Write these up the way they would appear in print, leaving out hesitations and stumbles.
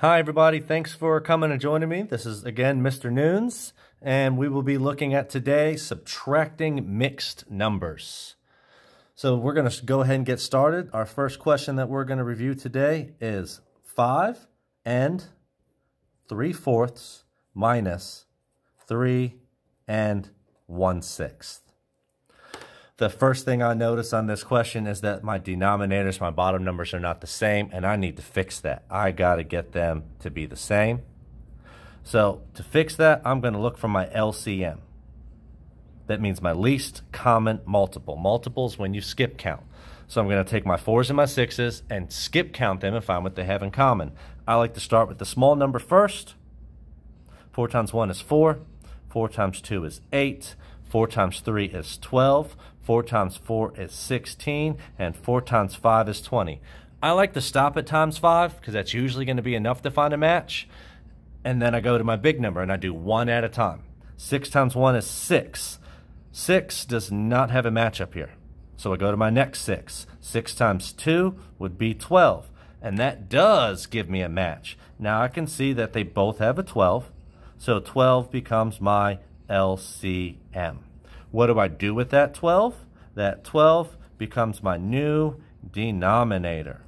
Hi, everybody. Thanks for coming and joining me. This is, again, Mr. Nunes, and we will be looking at today subtracting mixed numbers. So we're going to go ahead and get started. Our first question that we're going to review today is 5 and 3/4 minus 3 and 1/6. The first thing I notice on this question is that my denominators, my bottom numbers are not the same, and I need to fix that. I got to get them to be the same. So to fix that, I'm going to look for my LCM. That means my least common multiple. Multiples when you skip count. So I'm going to take my 4s and my 6s and skip count them and find what they have in common. I like to start with the small number first. 4 times 1 is 4. 4 times 2 is 8. 4 times 3 is 12. 4 times 4 is 16, and 4 times 5 is 20. I like to stop at times 5 because that's usually going to be enough to find a match. And then I go to my big number and I do one at a time. 6 times 1 is 6. 6 does not have a match up here. So I go to my next 6. 6 times 2 would be 12. And that does give me a match. Now I can see that they both have a 12. So 12 becomes my LCM. What do I do with that 12? That 12 becomes my new denominator.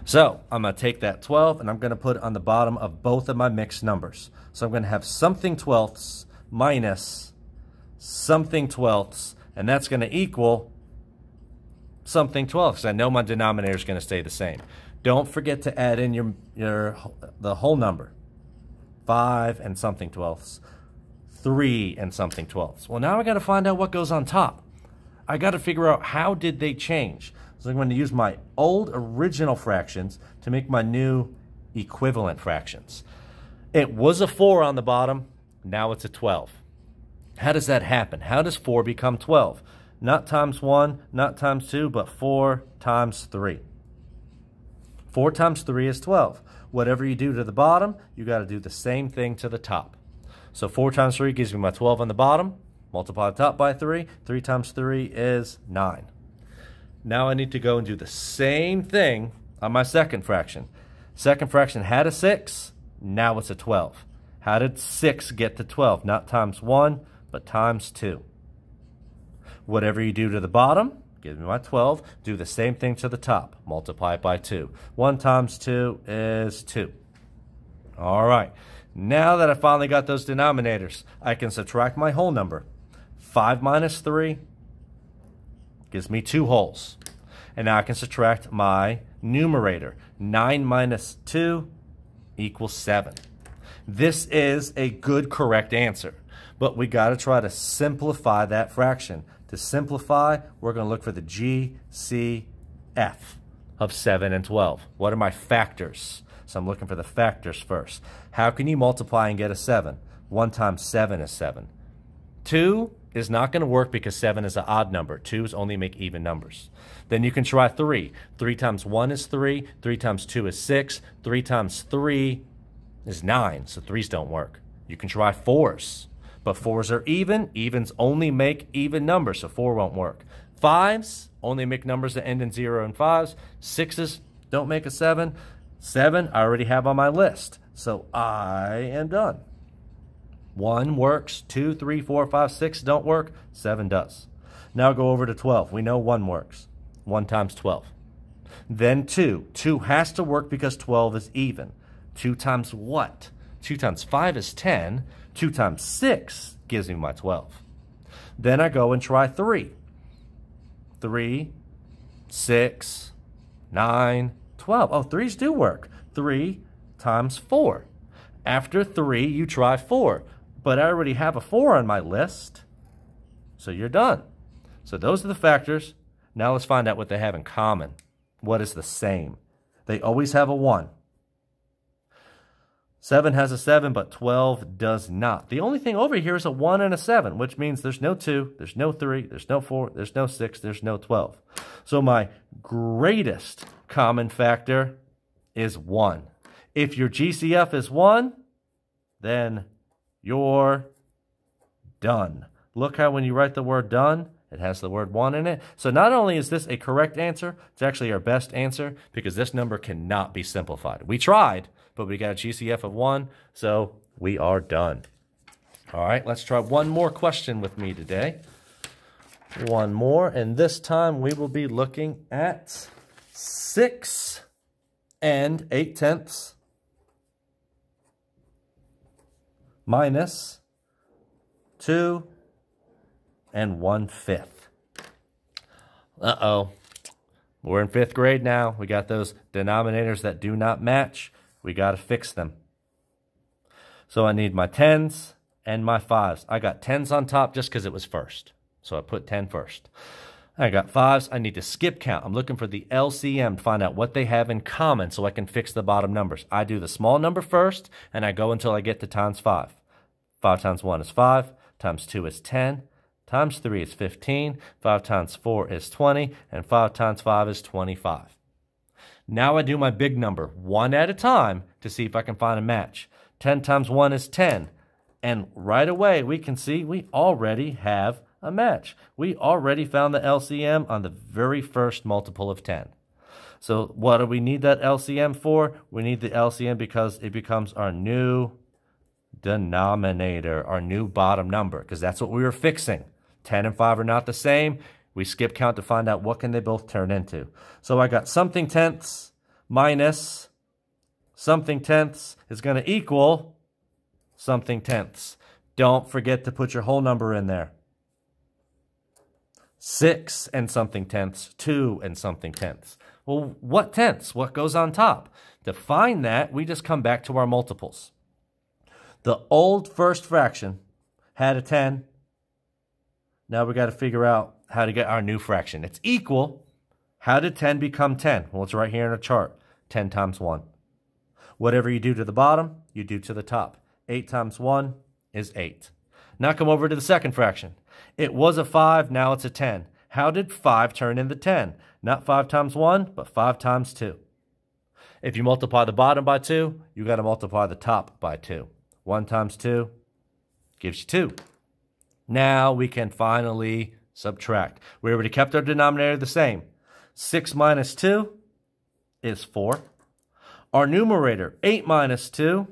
So I'm going to take that 12 and I'm going to put it on the bottom of both of my mixed numbers. So I'm going to have something twelfths minus something twelfths, and that's going to equal something twelfths. I know my denominator is going to stay the same. Don't forget to add in the whole number. 5 and something twelfths. 3 and something twelfths. Well, now I got to find out what goes on top. I got to figure out how did they change. So I'm going to use my old original fractions to make my new equivalent fractions. It was a 4 on the bottom. Now it's a 12. How does that happen? How does 4 become 12? Not times 1, not times 2, but 4 times 3. 4 times 3 is 12. Whatever you do to the bottom, you got to do the same thing to the top. So 4 times 3 gives me my 12 on the bottom. Multiply the top by 3. 3 times 3 is 9. Now I need to go and do the same thing on my second fraction. Second fraction had a 6. Now it's a 12. How did 6 get to 12? Not times 1, but times 2. Whatever you do to the bottom, give me my 12. Do the same thing to the top. Multiply it by 2. 1 times 2 is 2. All right. Now that I finally got those denominators, I can subtract my whole number. 5 minus 3 gives me 2 wholes. And now I can subtract my numerator. 9 minus 2 equals 7. This is a good, correct answer. But we got to try to simplify that fraction. To simplify, we're going to look for the GCF of 7 and 12. What are my factors? So I'm looking for the factors first. How can you multiply and get a 7? 1 times 7 is 7. 2 is not going to work because 7 is an odd number. 2's only make even numbers. Then you can try 3. 3 times 1 is 3. 3 times 2 is 6. 3 times 3 is 9, so 3's don't work. You can try 4's. But 4's are even. Evens only make even numbers, so 4 won't work. 5's only make numbers that end in 0 and 5's. 6's don't make a 7. 7 I already have on my list, so I am done. 1 works. 2, 3, 4, 5, 6 don't work. 7 does. Now go over to 12. We know 1 works. 1 times 12. Then 2. 2 has to work because 12 is even. 2 times what? 2 times 5 is 10. 2 times 6 gives me my 12. Then I go and try 3. 3, 6, 9, 12. Oh, 3's do work. 3 times 4. After 3, you try 4. But I already have a 4 on my list, so you're done. So those are the factors. Now let's find out what they have in common. What is the same? They always have a 1. 7 has a 7, but 12 does not. The only thing over here is a 1 and a 7, which means there's no 2, there's no 3, there's no 4, there's no 6, there's no 12. So my greatest common factor is 1. If your GCF is 1, then you're done. Look how when you write the word done, It has the word 1 in it. So not only is this a correct answer, it's actually our best answer because this number cannot be simplified. We tried, but we got a GCF of 1, so we are done. All right, let's try one more question with me today. One more, and this time we will be looking at 6 and 8/10 minus 2 and 1/5. Uh-oh. We're in 5th grade now. We got those denominators that do not match. We got to fix them. So I need my 10s and my 5s. I got 10s on top just because it was first. So I put 10 first. I got 5s. I need to skip count. I'm looking for the LCM to find out what they have in common so I can fix the bottom numbers. I do the small number first, and I go until I get to times 5. 5 times 1 is 5, times 2 is 10, times 3 is 15, 5 times 4 is 20, and 5 times 5 is 25. Now I do my big number, one at a time, to see if I can find a match. 10 times 1 is 10, and right away we can see we already have a match. We already found the LCM on the very first multiple of 10. So what do we need that LCM for? We need the LCM because it becomes our new denominator, our new bottom number, because that's what we were fixing. 10 and 5 are not the same. We skip count to find out what can they both turn into. So I got something tenths minus something tenths is going to equal something tenths. Don't forget to put your whole number in there. 6 and something tenths, 2 and something tenths. Well, what tenths? What goes on top? To find that, we just come back to our multiples. The old first fraction had a 10. Now we got to figure out how to get our new fraction. It's equal. How did 10 become 10? Well, it's right here in a chart. 10 times 1. Whatever you do to the bottom, you do to the top. 8 times 1 is 8. Now come over to the second fraction. It was a 5, now it's a 10. How did 5 turn into 10? Not 5 times 1, but 5 times 2. If you multiply the bottom by 2, you got to multiply the top by 2. 1 times 2 gives you 2. Now we can finally subtract. We already kept our denominator the same. 6 minus 2 is 4. Our numerator, 8 minus 2,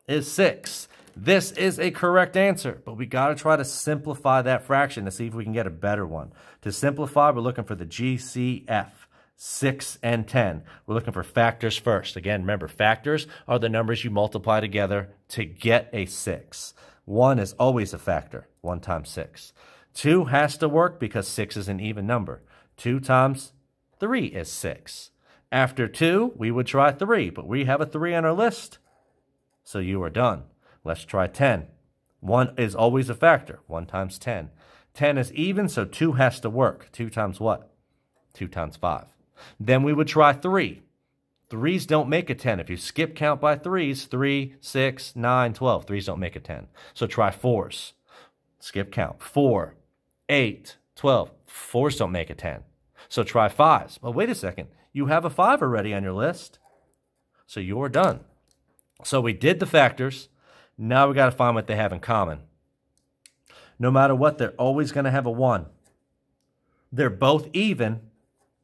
is 6. This is a correct answer, but we got to try to simplify that fraction to see if we can get a better one. To simplify, we're looking for the GCF, 6 and 10. We're looking for factors first. Again, remember, factors are the numbers you multiply together to get a 6. 1 is always a factor, 1 times 6. 2 has to work because 6 is an even number. 2 times 3 is 6. After 2, we would try 3, but we have a 3 on our list, so you are done. Let's try 10. 1 is always a factor. 1 times 10. 10 is even, so 2 has to work. 2 times what? 2 times 5. Then we would try 3. 3s don't make a 10. If you skip count by 3s, 3, 6, 9, 12. 3s don't make a 10. So try 4s. Skip count. 4, 8, 12. 4s don't make a 10. So try 5s. Well, wait a second. You have a 5 already on your list. So you're done. So we did the factors. Now we got to find what they have in common. No matter what, they're always going to have a 1. They're both even.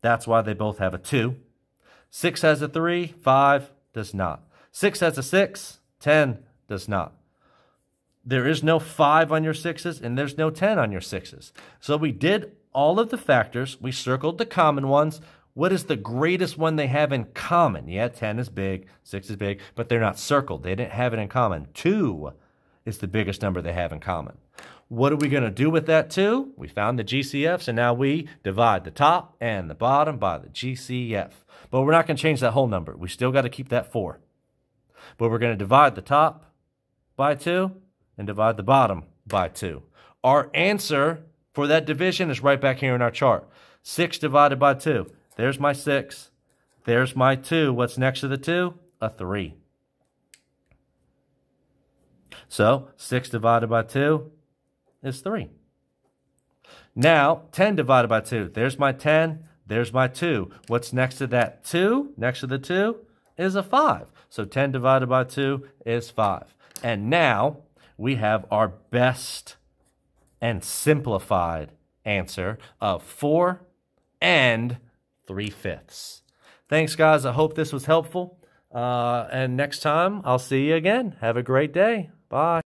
That's why they both have a 2. 6 has a 3, 5 does not. 6 has a 6, 10 does not. There is no 5 on your 6s, and there's no 10 on your 6s. So we did all of the factors. We circled the common ones. What is the greatest one they have in common? Yeah, 10 is big, 6 is big, but they're not circled. They didn't have it in common. 2 is the biggest number they have in common. What are we going to do with that 2? We found the GCFs, and now we divide the top and the bottom by the GCF. But we're not going to change that whole number. We still got to keep that 4. But we're going to divide the top by 2 and divide the bottom by 2. Our answer for that division is right back here in our chart. 6 divided by 2. There's my 6. There's my 2. What's next to the 2? A 3. So 6 divided by 2 is 3. Now 10 divided by 2. There's my 10. There's my 2. What's next to that 2? Next to the 2 is a 5. So 10 divided by 2 is 5. And now we have our best and simplified answer of 4 3/5. Thanks, guys. I hope this was helpful. And next time, I'll see you again. Have a great day. Bye.